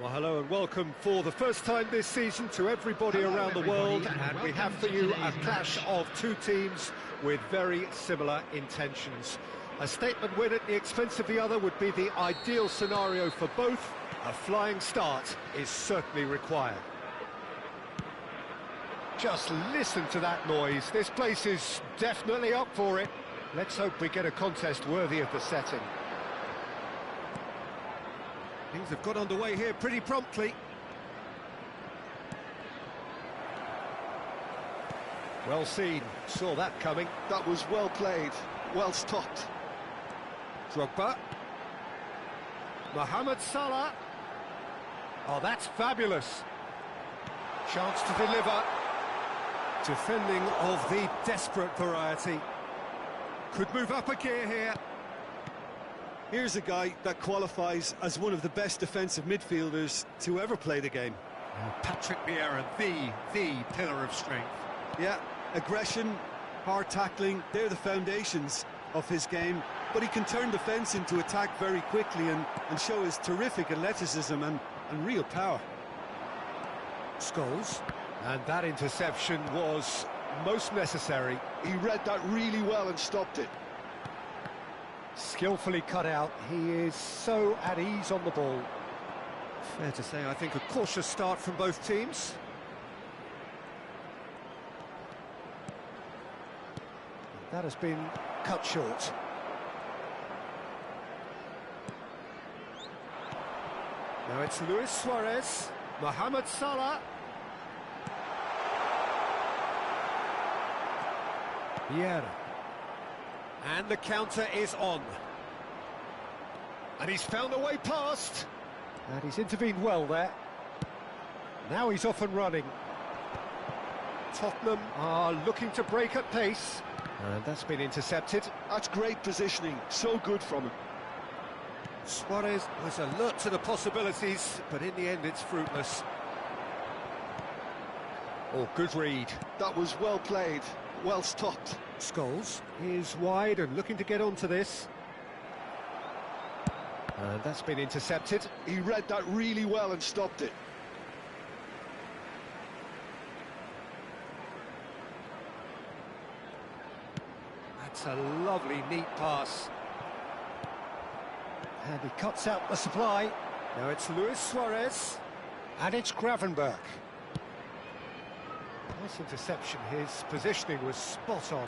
Well, hello and welcome for the first time this season to everybody around the world, and we have for you a clash of two teams with very similar intentions. A statement win at the expense of the other would be the ideal scenario for both. A flying start is certainly required. Just listen to that noise. This place is definitely up for it. Let's hope we get a contest worthy of the setting. Things have got underway here pretty promptly. Well seen, saw that coming. That was well played, well stopped. Drogba. Mohamed Salah. Oh, that's fabulous. Chance to deliver. Defending of the desperate variety. Could move up a gear here. Here's a guy that qualifies as one of the best defensive midfielders to ever play the game. Patrick Vieira, the pillar of strength. Yeah, aggression, hard tackling, they're the foundations of his game. But he can turn defence into attack very quickly and show his terrific athleticism and real power. Scholes. And that interception was most necessary. He read that really well and stopped it. Skillfully cut out. He is so at ease on the ball. Fair to say, I think, a cautious start from both teams. That has been cut short. Now it's Luis Suarez, Mohamed Salah. Vieira. And the counter is on. And he's found a way past. And he's intervened well there. Now he's off and running. Tottenham are looking to break at pace. And that's been intercepted. That's great positioning, so good from him. Suarez was alert to the possibilities, but in the end it's fruitless. Oh, good read. That was well played, well stopped. Scholes is wide and looking to get onto this. And that's been intercepted. He read that really well and stopped it. That's a lovely, neat pass. And he cuts out the supply. Now it's Luis Suarez. And it's Gravenberch. Nice interception. His positioning was spot on.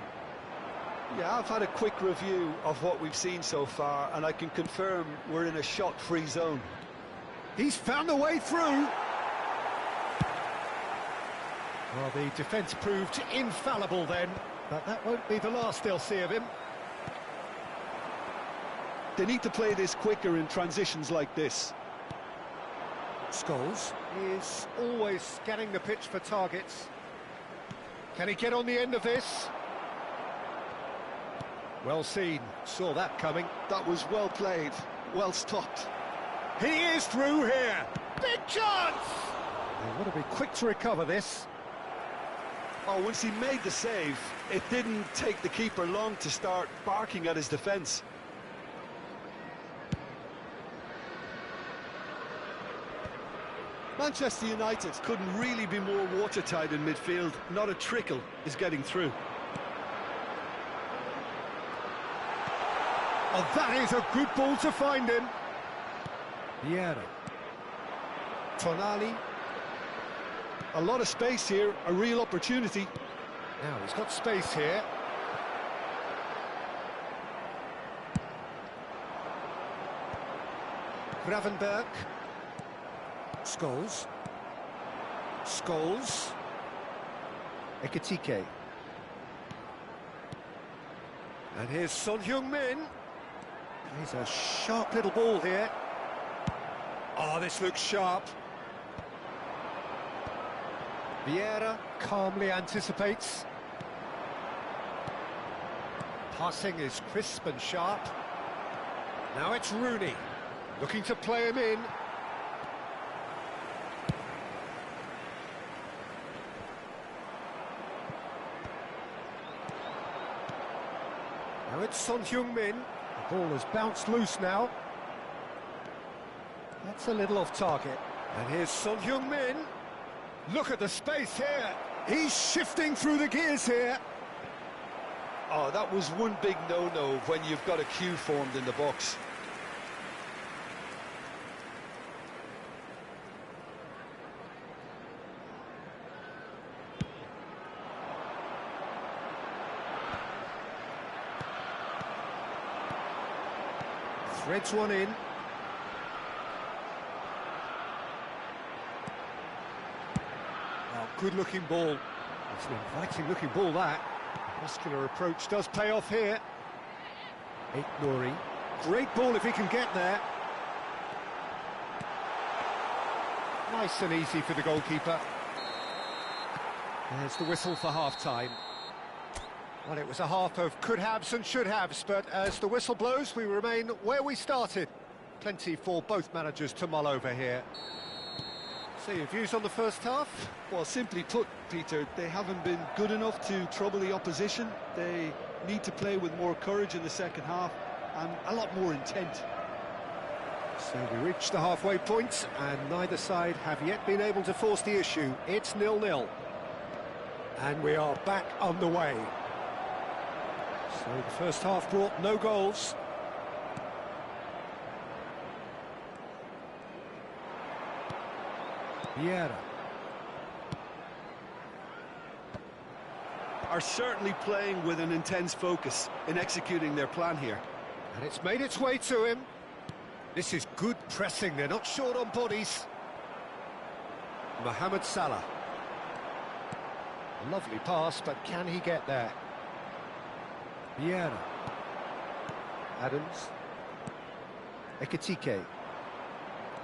Yeah, I've had a quick review of what we've seen so far, and I can confirm we're in a shot-free zone. He's found a way through. Well, the defence proved infallible then, but that won't be the last they'll see of him. They need to play this quicker in transitions like this. Scholes is always scanning the pitch for targets. Can he get on the end of this? Well seen, saw that coming. That was well played, well stopped. He is through here. Big chance! They want to be quick to recover this. Oh, once he made the save, it didn't take the keeper long to start barking at his defence. Manchester United couldn't really be more watertight in midfield. Not a trickle is getting through. Oh, that is a good ball to find him. Vieira. Tonali. A lot of space here, a real opportunity. Now he's got space here. Gravenberch. Scholes. Scholes. Ekitike. And here's Son Heung-min. He's a sharp little ball here. Oh, this looks sharp. Vieira calmly anticipates. Passing is crisp and sharp. Now it's Rooney, looking to play him in. Now it's Son Heung-min. The ball has bounced loose now. That's a little off target. And here's Son Heung-min. Look at the space here. He's shifting through the gears here. Oh, that was one big no-no when you've got a queue formed in the box. Threads one in. Oh, good-looking ball. It's an inviting-looking ball, that. Muscular approach does pay off here. Nouri. Great ball if he can get there. Nice and easy for the goalkeeper. There's the whistle for half-time. Well, it was a half of could-haves and should-haves, but as the whistle blows, we remain where we started. Plenty for both managers to mull over here. So your views on the first half? Well, simply put, Peter, they haven't been good enough to trouble the opposition. They need to play with more courage in the second half and a lot more intent. So we reached the halfway point, and neither side have yet been able to force the issue. It's 0-0. And we are back underway. So the first half brought no goals. Vieira. Are certainly playing with an intense focus in executing their plan here. And it's made its way to him. This is good pressing, they're not short on bodies. Mohamed Salah. Lovely pass, but can he get there? Vieira. Adams. Ekitike.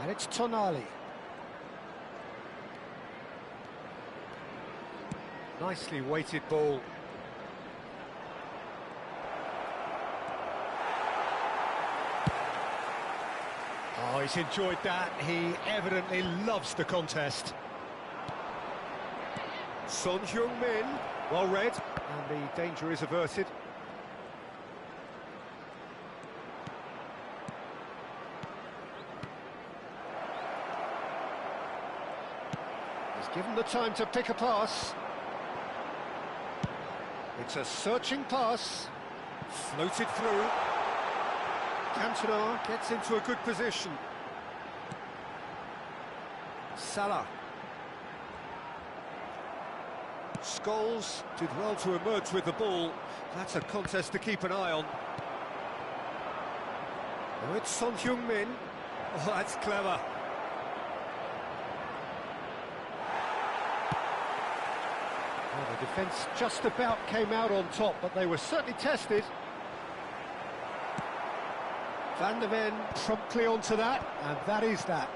And it's Tonali. Nicely weighted ball. Oh, he's enjoyed that. He evidently loves the contest. Son Heung-min, well read, and the danger is averted. He's given the time to pick a pass. It's a searching pass, floated through. Cantona gets into a good position. Salah. Scholes did well to emerge with the ball. That's a contest to keep an eye on. Now it's Son Heung-min. Oh, that's clever. Well, the defence just about came out on top, but they were certainly tested. Van der Ven promptly onto that, and that is that.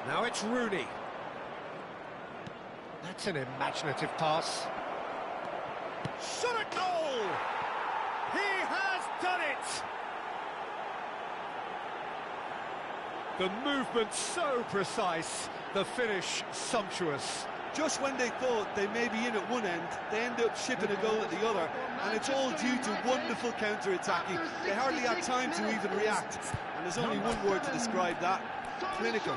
Now it's Rooney. That's an imaginative pass. Shot at goal! He has done it! The movement so precise, the finish sumptuous. Just when they thought they may be in at one end, they end up shipping a goal at the other, and it's all due to wonderful counter-attacking. They hardly had time to even react, and there's only one word to describe that: clinical.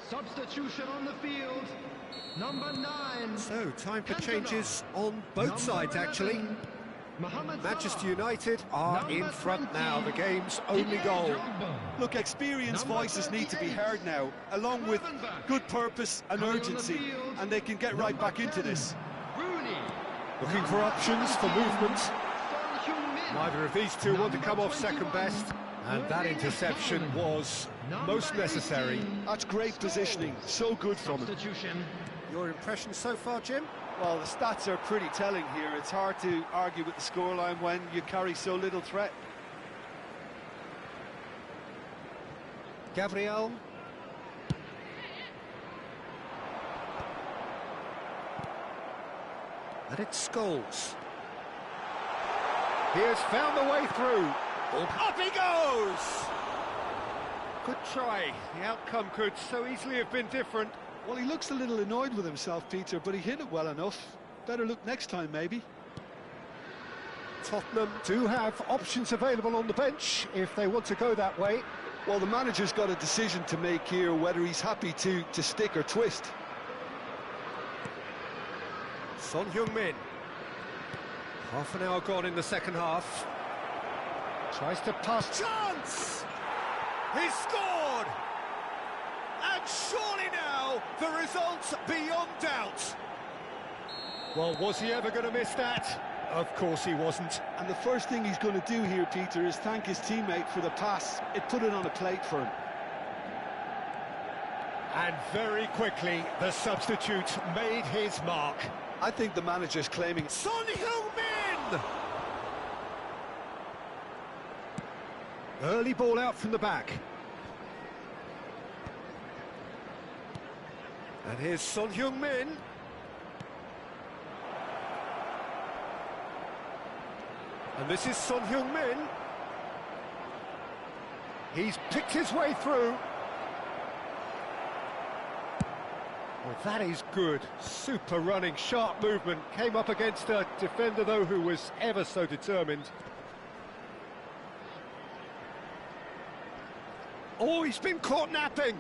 Substitution on the field, number 9. So, time for changes on both sides, actually. Manchester United are in front now, the game's only goal. Look, experienced voices need to be heard now, along with good purpose and urgency, and they can get right back into this. Looking for options for movement. Neither of these two want to come off second best, and that interception was most necessary. That's great positioning, so good from him. Your impression so far, Jim? Well, the stats are pretty telling here. It's hard to argue with the scoreline when you carry so little threat. Gabriel. And it's Scholes. He has found the way through. Up he goes! Good try. The outcome could so easily have been different. Well, he looks a little annoyed with himself, Peter, but he hit it well enough. Better look next time, maybe. Tottenham do have options available on the bench if they want to go that way. Well, the manager's got a decision to make here, whether he's happy to stick or twist. Son Heung-min. Half an hour gone in the second half. Tries to pass. Chance! He's scored! And surely now, the result's beyond doubt. Well, was he ever going to miss that? Of course he wasn't. And the first thing he's going to do here, Peter, is thank his teammate for the pass. It put it on a plate for him. And very quickly, the substitute made his mark. I think the manager's claiming... Son Heung-min! Early ball out from the back. And here's Son Heung-min. And this is Son Heung-min. He's picked his way through. Well, that is good. Super running, sharp movement. Came up against a defender, though, who was ever so determined. Oh, he's been caught napping.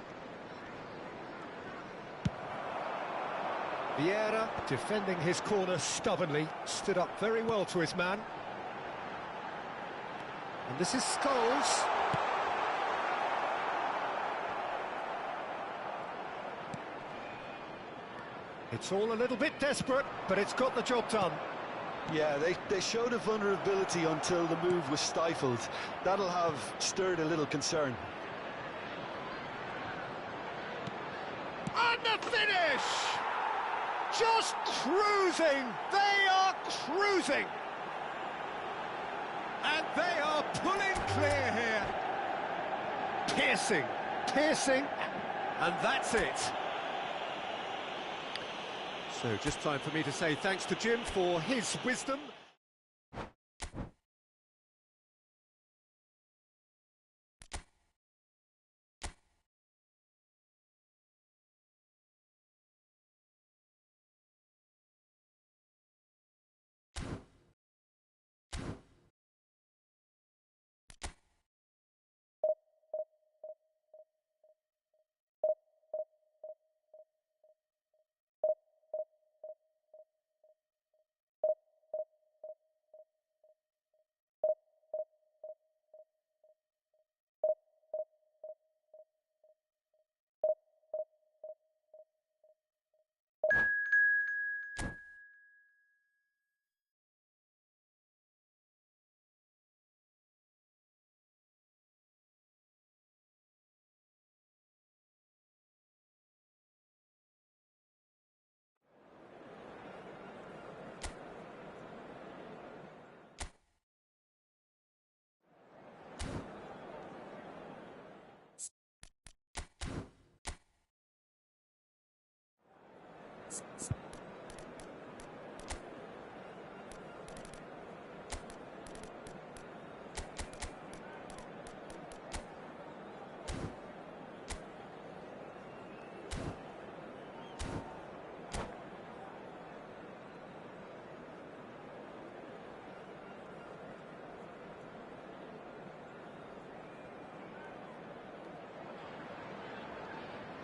Vieira, defending his corner stubbornly, stood up very well to his man. And this is Scholes. It's all a little bit desperate, but it's got the job done. Yeah, they showed a vulnerability until the move was stifled. That'll have stirred a little concern. And the finish! Just cruising! They are cruising! And they are pulling clear here. Piercing, piercing, and that's it. So just time for me to say thanks to Jim for his wisdom.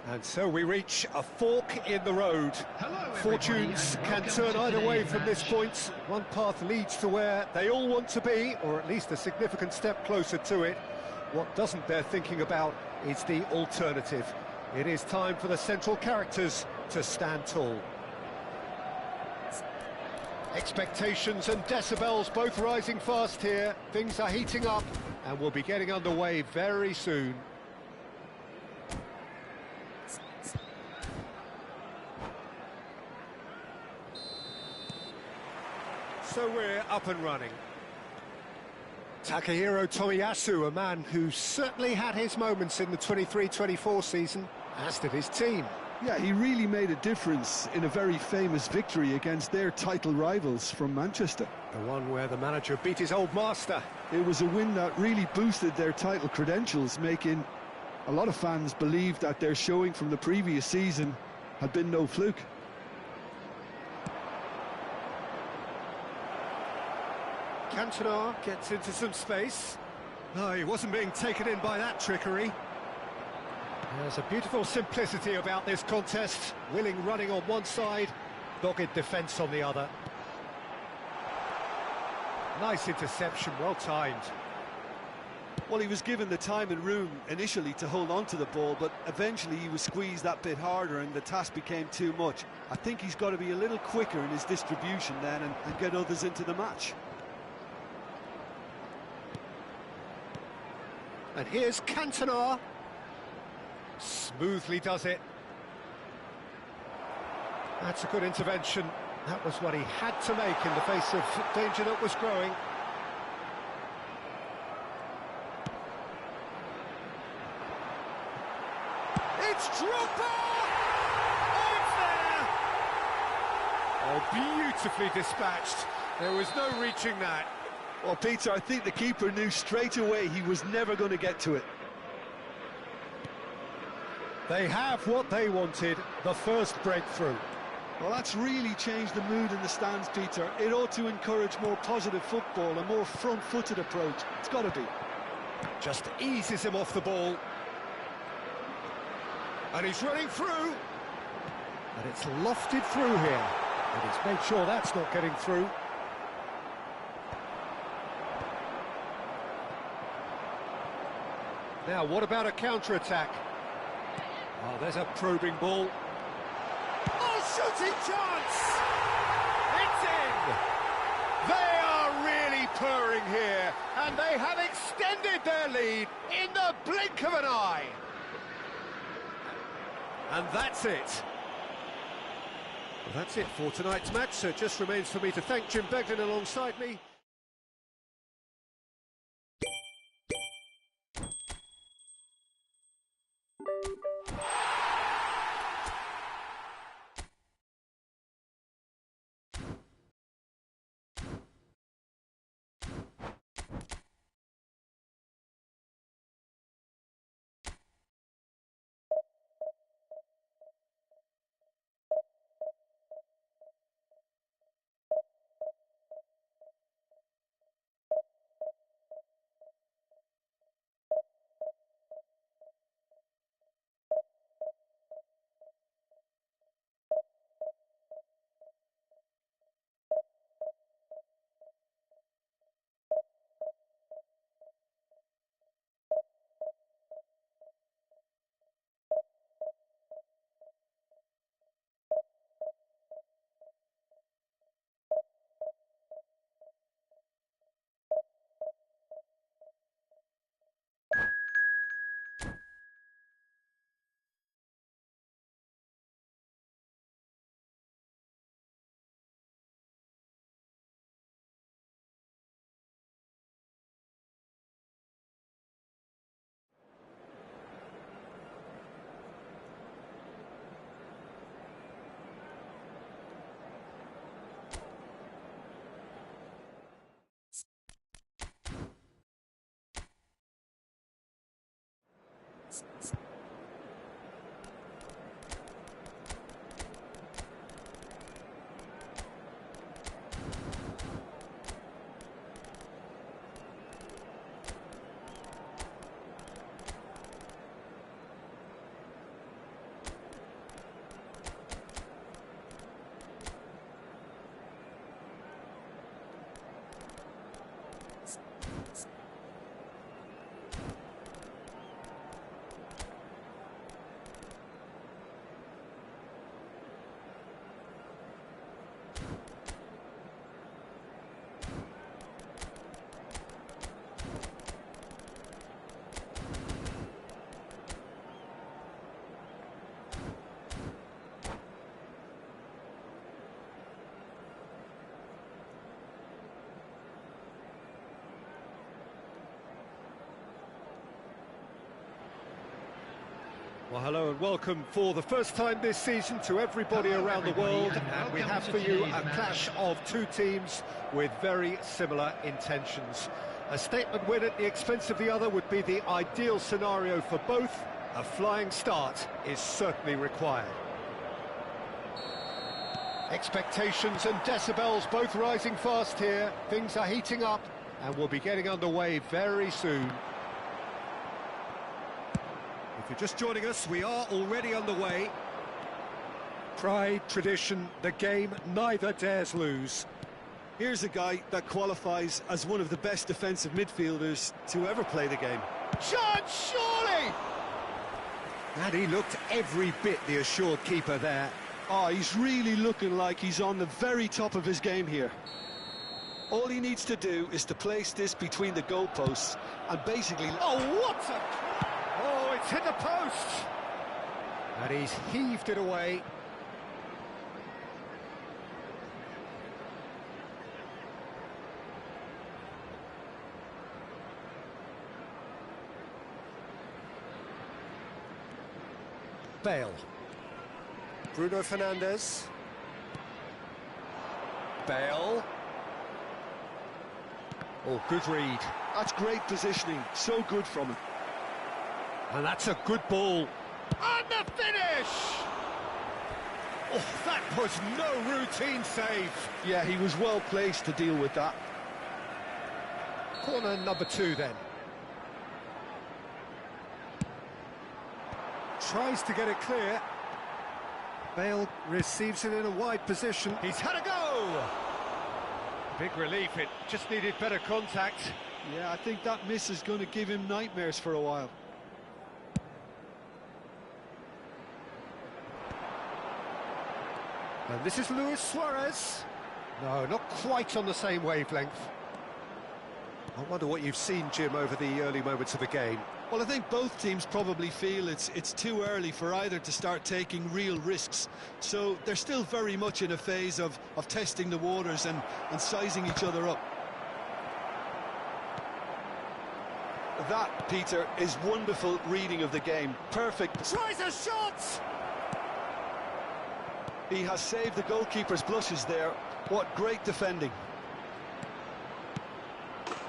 And so we reach a fork in the road. Hello, Fortunes can turn either way from this point. One path leads to where they all want to be, or at least a significant step closer to it. What doesn't bear thinking about is the alternative. It is time for the central characters to stand tall. Expectations and decibels both rising fast here. Things are heating up, and we'll be getting underway very soon. So we're up and running. Takahiro Tomiyasu, a man who certainly had his moments in the 23-24 season, as did his team. Yeah, he really made a difference in a very famous victory against their title rivals from Manchester. The one where the manager beat his old master. It was a win that really boosted their title credentials, making a lot of fans believe that their showing from the previous season had been no fluke. Cantona gets into some space. No, he wasn't being taken in by that trickery. There's a beautiful simplicity about this contest. Willing running on one side, dogged defence on the other. Nice interception, well timed. Well, he was given the time and room initially to hold on to the ball, but eventually he was squeezed that bit harder and the task became too much. I think he's got to be a little quicker in his distribution then and get others into the match. And here's Cantona. Smoothly does it. That's a good intervention. That was what he had to make in the face of danger that was growing. It's Drogba! Oh, it's there! Oh, beautifully dispatched. There was no reaching that. Well, Peter, I think the keeper knew straight away he was never going to get to it. They have what they wanted, the first breakthrough. Well, that's really changed the mood in the stands, Peter. It ought to encourage more positive football, a more front-footed approach. It's got to be. Just eases him off the ball. And he's running through. But it's lofted through here. And he's made sure that's not getting through. Now, what about a counter-attack? Oh, there's a probing ball. Oh, shooting chance! It's in! They are really purring here, and they have extended their lead in the blink of an eye. And that's it. Well, that's it for tonight's match, so it just remains for me to thank Jim Beglin alongside me. Well, hello and welcome for the first time this season to everybody around the world, and we have for you a clash of two teams with very similar intentions. A statement win at the expense of the other would be the ideal scenario for both. A flying start is certainly required. Expectations and decibels both rising fast here. Things are heating up and we'll be getting underway very soon. If you're just joining us, we are already underway. Pride, tradition, the game neither dares lose. Here's a guy that qualifies as one of the best defensive midfielders to ever play the game. Chance, surely! And he looked every bit the assured keeper there. Oh, he's really looking like he's on the very top of his game here. All he needs to do is to place this between the goalposts and basically... Oh, what a... Oh, it's hit the post! And he's heaved it away. Bale. Bruno Fernandes. Bale. Oh, good read. That's great positioning, so good from him. And that's a good ball. And the finish! Oh, that was no routine save. Yeah, he was well placed to deal with that. Corner number 2 then. Tries to get it clear. Bale receives it in a wide position. He's had a go! Big relief, it just needed better contact. Yeah, I think that miss is going to give him nightmares for a while. And this is Luis Suarez. No, not quite on the same wavelength. I wonder what you've seen, Jim, over the early moments of the game. Well, I think both teams probably feel it's too early for either to start taking real risks. So they're still very much in a phase of testing the waters and sizing each other up. That, Peter, is wonderful reading of the game. Perfect. Tries a shot! He has saved the goalkeeper's blushes there. What great defending.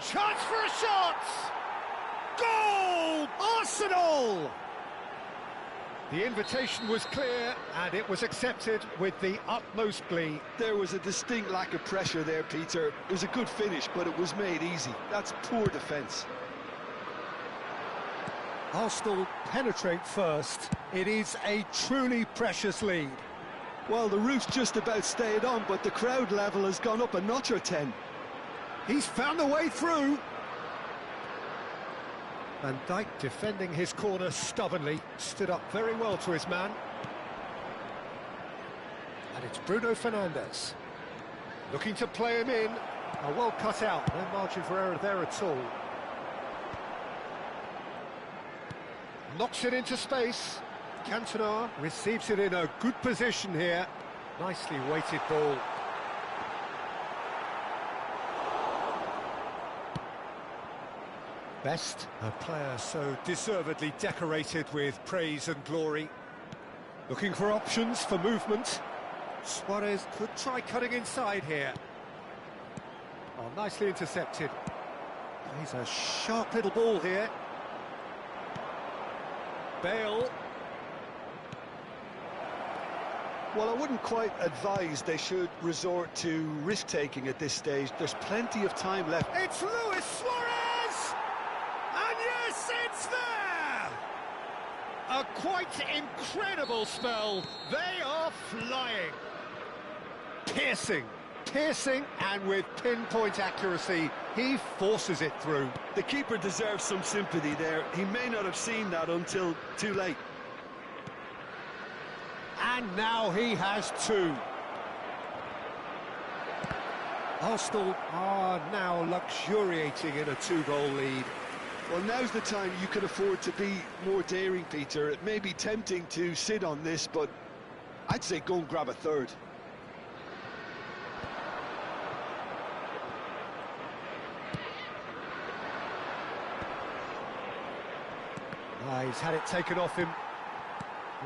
Chance for a shot! Goal! Arsenal! The invitation was clear and it was accepted with the utmost glee. There was a distinct lack of pressure there, Peter. It was a good finish, but it was made easy. That's poor defence. Arsenal penetrate first. It is a truly precious lead. Well, the roof's just about stayed on, but the crowd level has gone up a notch or 10. He's found a way through. Van Dijk defending his corner stubbornly, stood up very well to his man. And it's Bruno Fernandes. Looking to play him in. A well cut out, no margin for error there at all. Knocks it into space. Cantona receives it in a good position here. Nicely weighted ball. Best, a player so deservedly decorated with praise and glory. Looking for options for movement. Suarez could try cutting inside here. Oh, nicely intercepted. He's a sharp little ball here. Bale. Well, I wouldn't quite advise they should resort to risk-taking at this stage. There's plenty of time left. It's Luis Suarez! And yes, it's there! A quite incredible spell. They are flying. Piercing, and with pinpoint accuracy, he forces it through. The keeper deserves some sympathy there. He may not have seen that until too late. And now he has two. Arsenal are now luxuriating in a two-goal lead. Well, now's the time you can afford to be more daring, Peter. It may be tempting to sit on this, but I'd say go and grab a third. He's had it taken off him.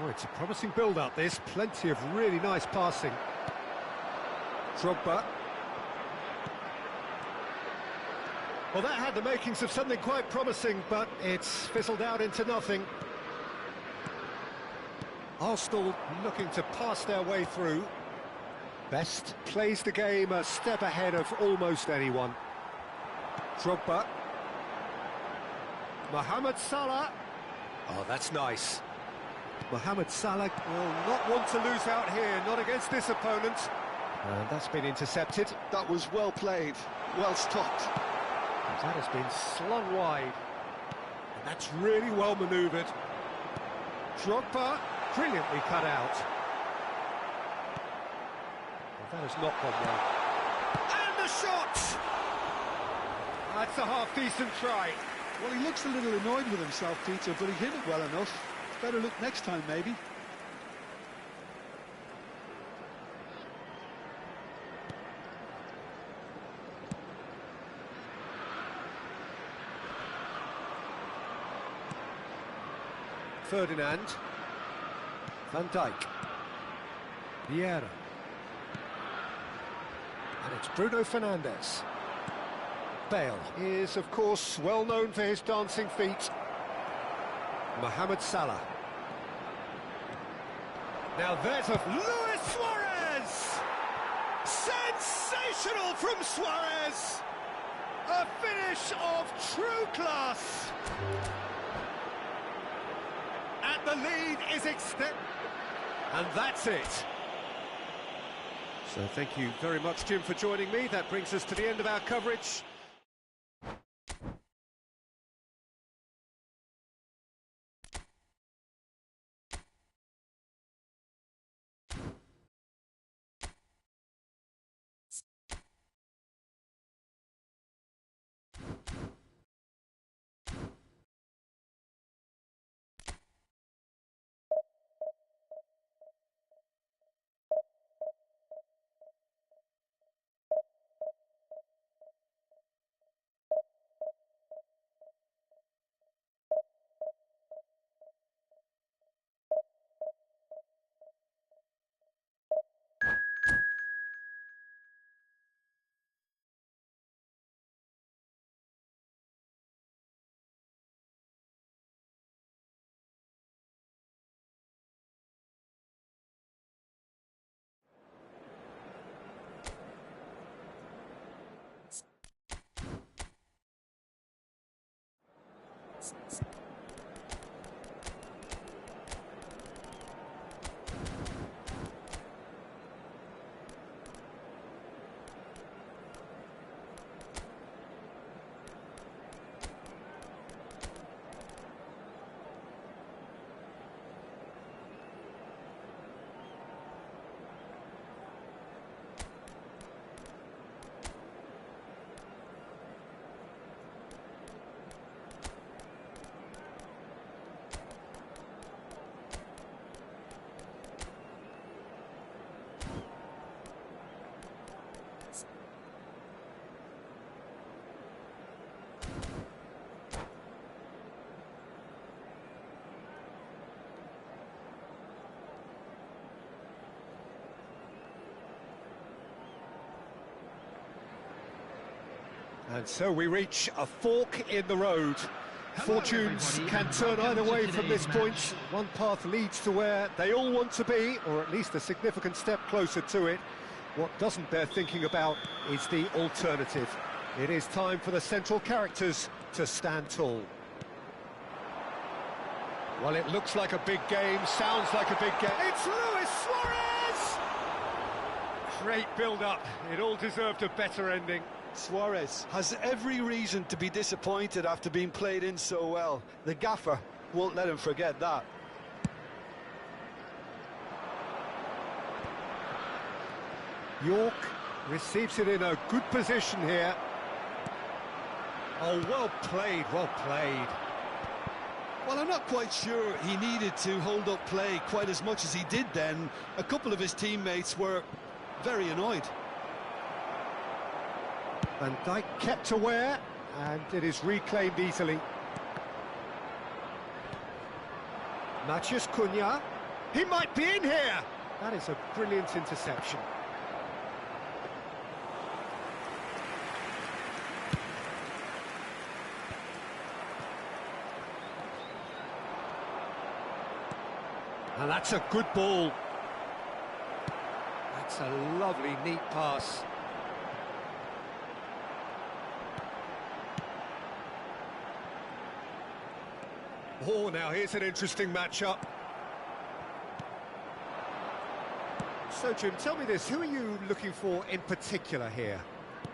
Oh, it's a promising build-up, this. Plenty of really nice passing. Drogba. Well, that had the makings of something quite promising, but it's fizzled out into nothing. Arsenal looking to pass their way through. Best plays the game a step ahead of almost anyone. Drogba. Mohamed Salah. Oh, that's nice. Mohamed Salah will not want to lose out here, not against this opponent. And that's been intercepted. That was well played, well stopped. That has been slung wide. And that's really well manoeuvred. Drogba, brilliantly cut out. Well, that has not gone well. And the shot! That's a half-decent try. Well, he looks a little annoyed with himself, Peter, but he hit it well enough. Better look next time, maybe. Ferdinand. Van Dijk. Vieira. And it's Bruno Fernandes. Bale is, of course, well known for his dancing feet. Mohamed Salah. Now there's a Luis Suarez! Sensational from Suarez! A finish of true class! And the lead is extended. And that's it. So thank you very much, Jim, for joining me. That brings us to the end of our coverage. And so we reach a fork in the road. Fortunes can turn either way from this point. One path leads to where they all want to be, or at least a significant step closer to it. What doesn't bear thinking about is the alternative. It is time for the central characters to stand tall. Well, it looks like a big game, sounds like a big game. It's Luis Suarez! Great build-up. It all deserved a better ending. Suarez has every reason to be disappointed after being played in so well. The gaffer won't let him forget that. York receives it in a good position here. Oh, well played, well played. Well, I'm not quite sure he needed to hold up play quite as much as he did then. A couple of his teammates were very annoyed. Van Dijk kept aware, and it is reclaimed easily. Matheus Cunha. He might be in here! That is a brilliant interception. And that's a good ball. That's a lovely, neat pass. Oh, now here's an interesting matchup. So, Jim, tell me this, who are you looking for in particular here?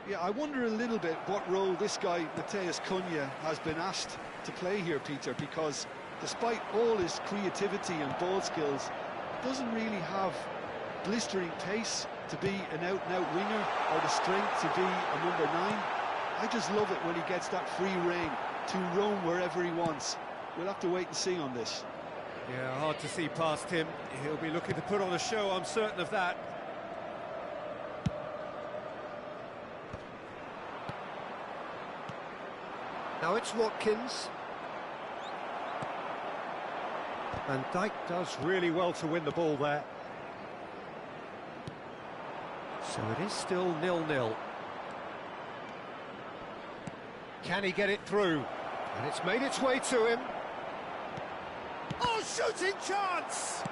Yeah, I wonder a little bit what role this guy, Matheus Cunha, has been asked to play here, Peter, because despite all his creativity and ball skills, doesn't really have blistering pace to be an out-and-out winger or the strength to be a number 9. I just love it when he gets that free rein to roam wherever he wants. We'll have to wait and see on this. Yeah, hard to see past him. He'll be looking to put on a show, I'm certain of that. Now it's Watkins. Van Dijk does really well to win the ball there. So it is still 0-0. Can he get it through? And it's made its way to him. Oh, shooting chance!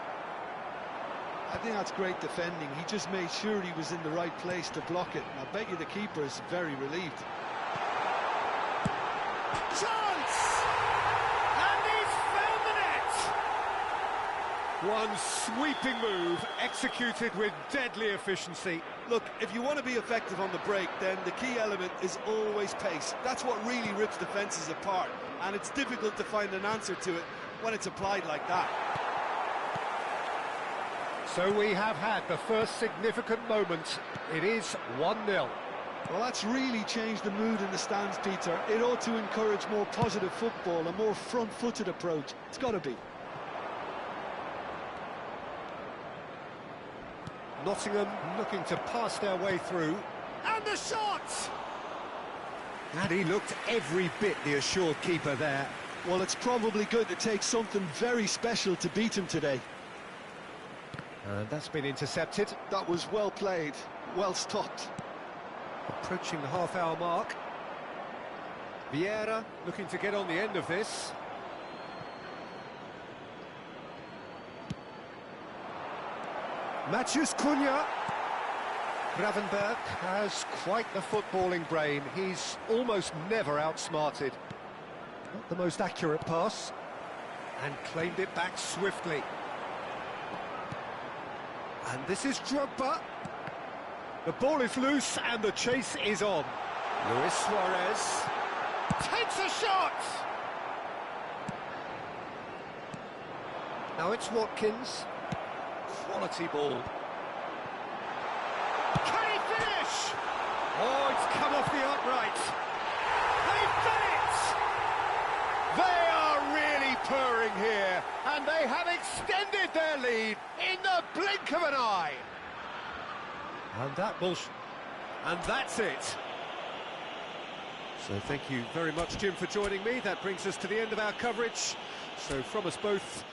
I think that's great defending. He just made sure he was in the right place to block it. And I bet you the keeper is very relieved. Chance! And he's found the net! One sweeping move, executed with deadly efficiency. Look, if you want to be effective on the break, then the key element is always pace. That's what really rips defences apart, and it's difficult to find an answer to it when it's applied like that. So we have had the first significant moment. It is 1-0. Well, that's really changed the mood in the stands, Peter. It ought to encourage more positive football, a more front-footed approach. It's got to be. Nottingham looking to pass their way through. And the shot! And he looked every bit the assured keeper there. Well, it's probably going to take something very special to beat him today. And that's been intercepted. That was well played, well stopped. Approaching the half-hour mark. Vieira looking to get on the end of this. Matheus Cunha. Gravenberg has quite the footballing brain. He's almost never outsmarted. Not the most accurate pass. And claimed it back swiftly. And this is Drogba. The ball is loose and the chase is on. Luis Suarez takes a shot! Now it's Watkins. Quality ball. Can he finish? Oh, it's come off the upright. They've done it! They are really purring here, and they have extended their lead in the blink of an eye. And that's it. So thank you very much, Jim, for joining me. That brings us to the end of our coverage. So from us both...